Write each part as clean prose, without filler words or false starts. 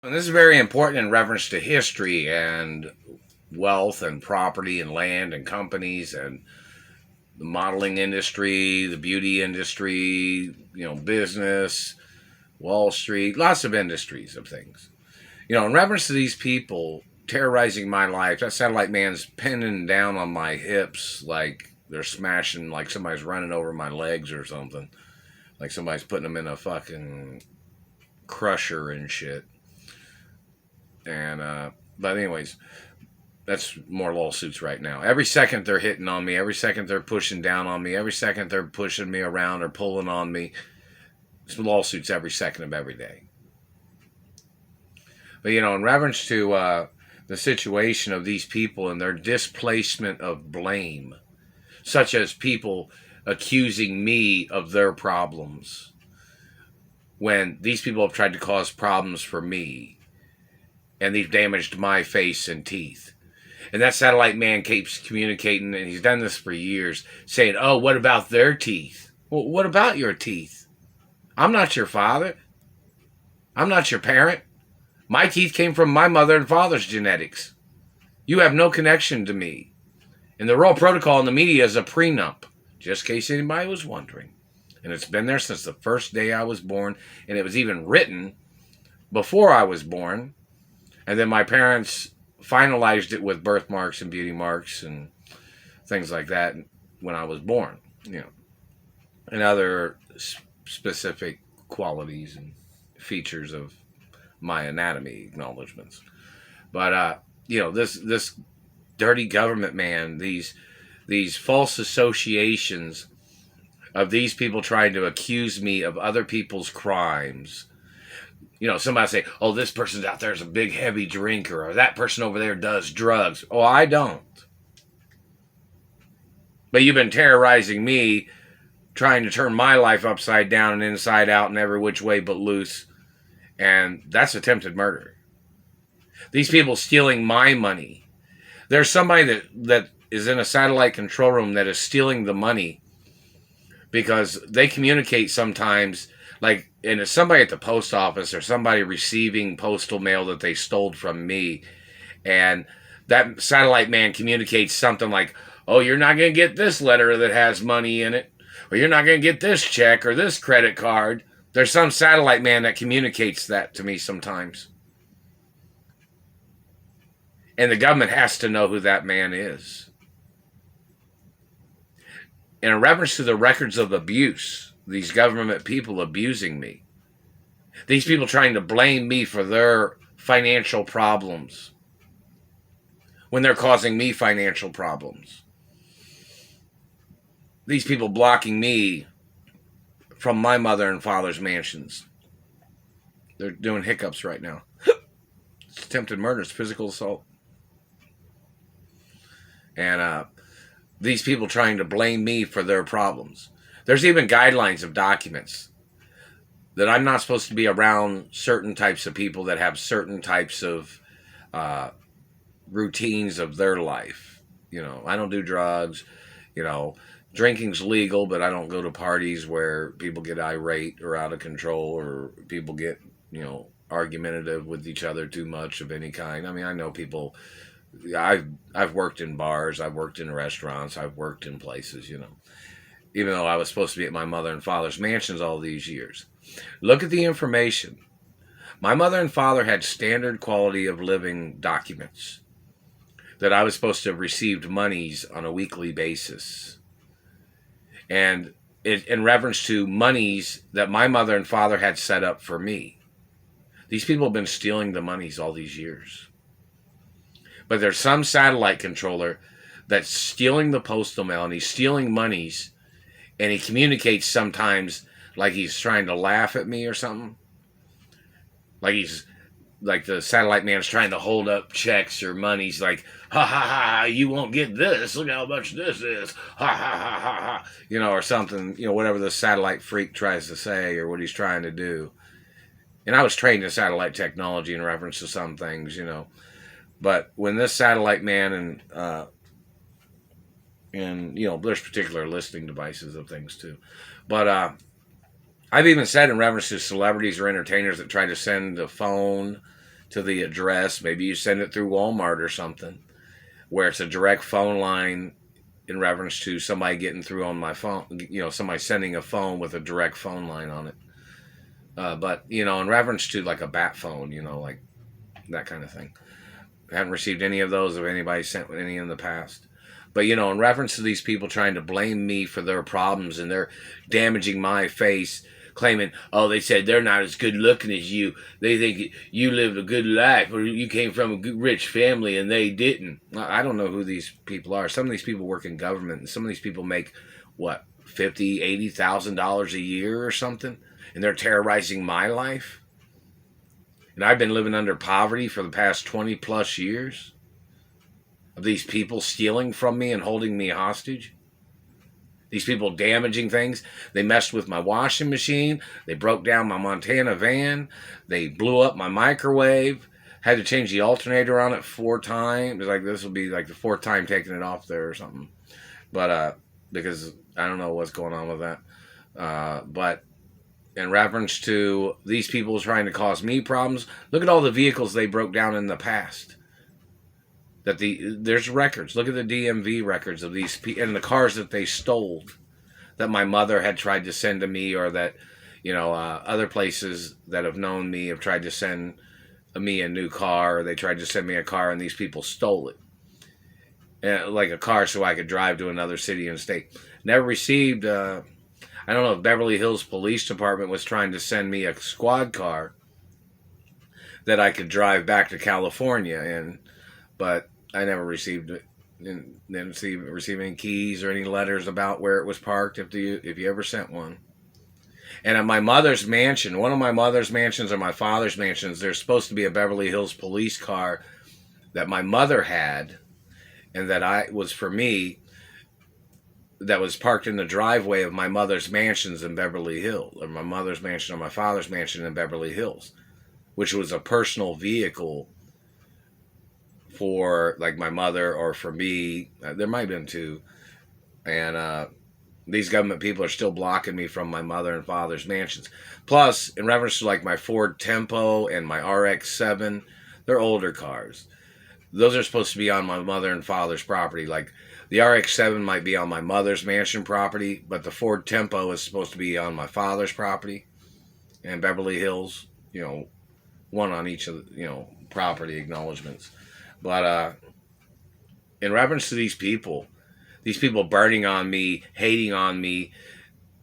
And this is very important in reference to history and wealth and property and land and companies and the modeling industry, the beauty industry, business, Wall Street, lots of industries of things. In reference to these people terrorizing my life, that satellite man's pinning down on my hips like they're smashing, like somebody's running over my legs or something. Like somebody's putting them in a fucking crusher and shit. And, but anyways, that's more lawsuits right now. Every second they're hitting on me. Every second they're pushing down on me. Every second they're pushing me around or pulling on me. It's lawsuits every second of every day. But, in reference to the situation of these people and their displacement of blame, such as people accusing me of their problems when these people have tried to cause problems for me and they've damaged my face and teeth. And that satellite man keeps communicating, and he's done this for years, saying, oh, what about their teeth? Well, what about your teeth? I'm not your father. I'm not your parent. My teeth came from my mother and father's genetics. You have no connection to me. And the Royal Protocol in the media is a prenup, just in case anybody was wondering. And it's been there since the first day I was born, and it was even written before I was born. And then my parents finalized it with birthmarks and beauty marks and things like that when I was born, and other specific qualities and features of my anatomy acknowledgments. But this dirty government man, these false associations of these people trying to accuse me of other people's crimes. Somebody say, oh, this person's out there is a big heavy drinker, or that person over there does drugs. Oh, I don't. But you've been terrorizing me, trying to turn my life upside down and inside out and every which way but loose. And that's attempted murder. These people stealing my money. There's somebody that is in a satellite control room that is stealing the money because they communicate sometimes, and it's somebody at the post office or somebody receiving postal mail that they stole from me. And that satellite man communicates something like, oh, you're not going to get this letter that has money in it, or you're not going to get this check or this credit card. There's some satellite man that communicates that to me sometimes. And the government has to know who that man is. In reference to the records of abuse, these government people abusing me, these people trying to blame me for their financial problems when they're causing me financial problems. These people blocking me from my mother and father's mansions. They're doing hiccups right now. It's attempted murder. It's physical assault. And these people trying to blame me for their problems. There's even guidelines of documents that I'm not supposed to be around certain types of people that have certain types of routines of their life. I don't do drugs. Drinking's legal, but I don't go to parties where people get irate or out of control or people get, argumentative with each other too much of any kind. I mean, I know people. I've worked in bars. I've worked in restaurants. I've worked in places, even though I was supposed to be at my mother and father's mansions all these years. Look at the information. My mother and father had standard quality of living documents that I was supposed to have received monies on a weekly basis. And in reference to monies that my mother and father had set up for me. These people have been stealing the monies all these years. But there's some satellite controller that's stealing the postal mail, and he's stealing monies, and he communicates sometimes like he's trying to laugh at me or something. Like the satellite man's trying to hold up checks or monies like, ha ha ha, you won't get this. Look how much this is. Ha ha ha ha ha. Or something, whatever the satellite freak tries to say or what he's trying to do. And I was trained in satellite technology in reference to some things, But when this satellite man and there's particular listening devices of things too. But I've even said in reference to celebrities or entertainers that try to send a phone to the address. Maybe you send it through Walmart or something, where it's a direct phone line in reference to somebody getting through on my phone. Somebody sending a phone with a direct phone line on it. But, in reference to like a bat phone, like that kind of thing. I haven't received any of those if anybody sent any in the past. But, in reference to these people trying to blame me for their problems and they're damaging my face, claiming, oh, they said they're not as good looking as you. They think you lived a good life or you came from a good, rich family and they didn't. I don't know who these people are. Some of these people work in government and some of these people make, what, $50,000, $80,000 a year or something? And they're terrorizing my life? And I've been living under poverty for the past 20 plus years of these people stealing from me and holding me hostage. These people damaging things. They messed with my washing machine. They broke down my Montana van. They blew up my microwave. Had to change the alternator on it 4 times. Like this will be like the 4th time taking it off there or something. But because I don't know what's going on with that. But in reference to these people trying to cause me problems, look at all the vehicles they broke down in the past. There's records. Look at the DMV records of these people and the cars that they stole that my mother had tried to send to me, or that other places that have known me have tried to send me a new car, or they tried to send me a car and these people stole it, like a car so I could drive to another city and state. Never received. I don't know if Beverly Hills Police Department was trying to send me a squad car that I could drive back to California in, but I never received it. Didn't receive any keys or any letters about where it was parked if you ever sent one. And at my mother's mansion, one of my mother's mansions or my father's mansions, there's supposed to be a Beverly Hills police car that my mother had and that was for me, that was parked in the driveway of my mother's mansions in Beverly Hills, or my mother's mansion or my father's mansion in Beverly Hills, which was a personal vehicle for like my mother or for me. There might have been 2. And these government people are still blocking me from my mother and father's mansions. Plus, in reference to like my Ford Tempo and my RX-7, they're older cars. Those are supposed to be on my mother and father's property. Like the RX-7 might be on my mother's mansion property, but the Ford Tempo is supposed to be on my father's property and Beverly Hills, one on each of the, property acknowledgments. But in reference to these people burning on me, hating on me,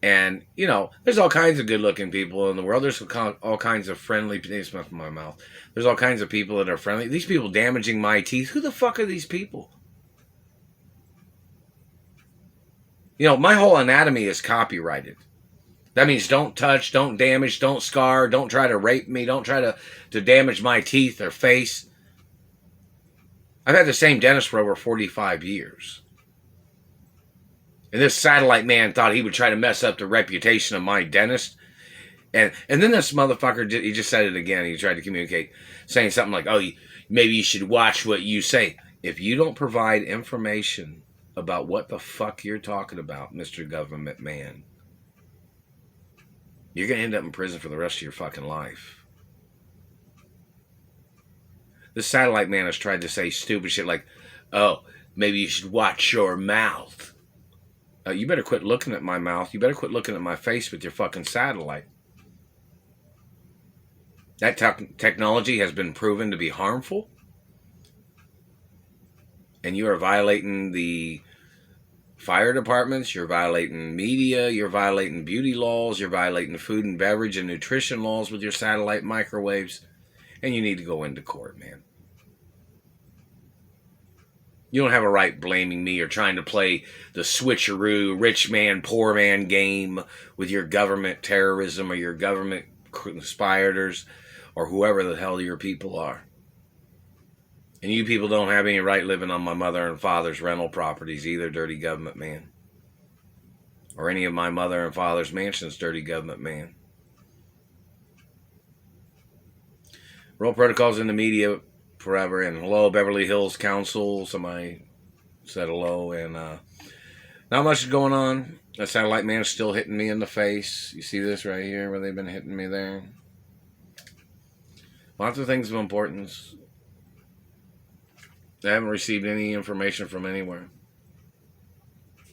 and, there's all kinds of good-looking people in the world. There's all kinds of friendly, smells in my mouth. There's all kinds of people that are friendly. These people damaging my teeth. Who the fuck are these people? My whole anatomy is copyrighted. That means don't touch, don't damage, don't scar, don't try to rape me, don't try to damage my teeth or face. I've had the same dentist for over 45 years. And this satellite man thought he would try to mess up the reputation of my dentist. And then this motherfucker, he just said it again. He tried to communicate, saying something like, oh, maybe you should watch what you say. If you don't provide information about what the fuck you're talking about, Mr. Government Man, you're going to end up in prison for the rest of your fucking life. This satellite man has tried to say stupid shit like, oh, maybe you should watch your mouth. You better quit looking at my mouth. You better quit looking at my face with your fucking satellite. That technology has been proven to be harmful. And you are violating the fire departments. You're violating media. You're violating beauty laws. You're violating food and beverage and nutrition laws with your satellite microwaves. And you need to go into court, man. You don't have a right blaming me or trying to play the switcheroo, rich man, poor man game with your government terrorism or your government conspirators or whoever the hell your people are. And you people don't have any right living on my mother and father's rental properties either, dirty government man. Or any of my mother and father's mansions, dirty government man. Roll protocols in the media forever, and hello Beverly Hills Council, somebody said hello, and not much is going on. That satellite man is still hitting me in the face. You see this right here where they've been hitting me there? Lots of things of importance. They haven't received any information from anywhere.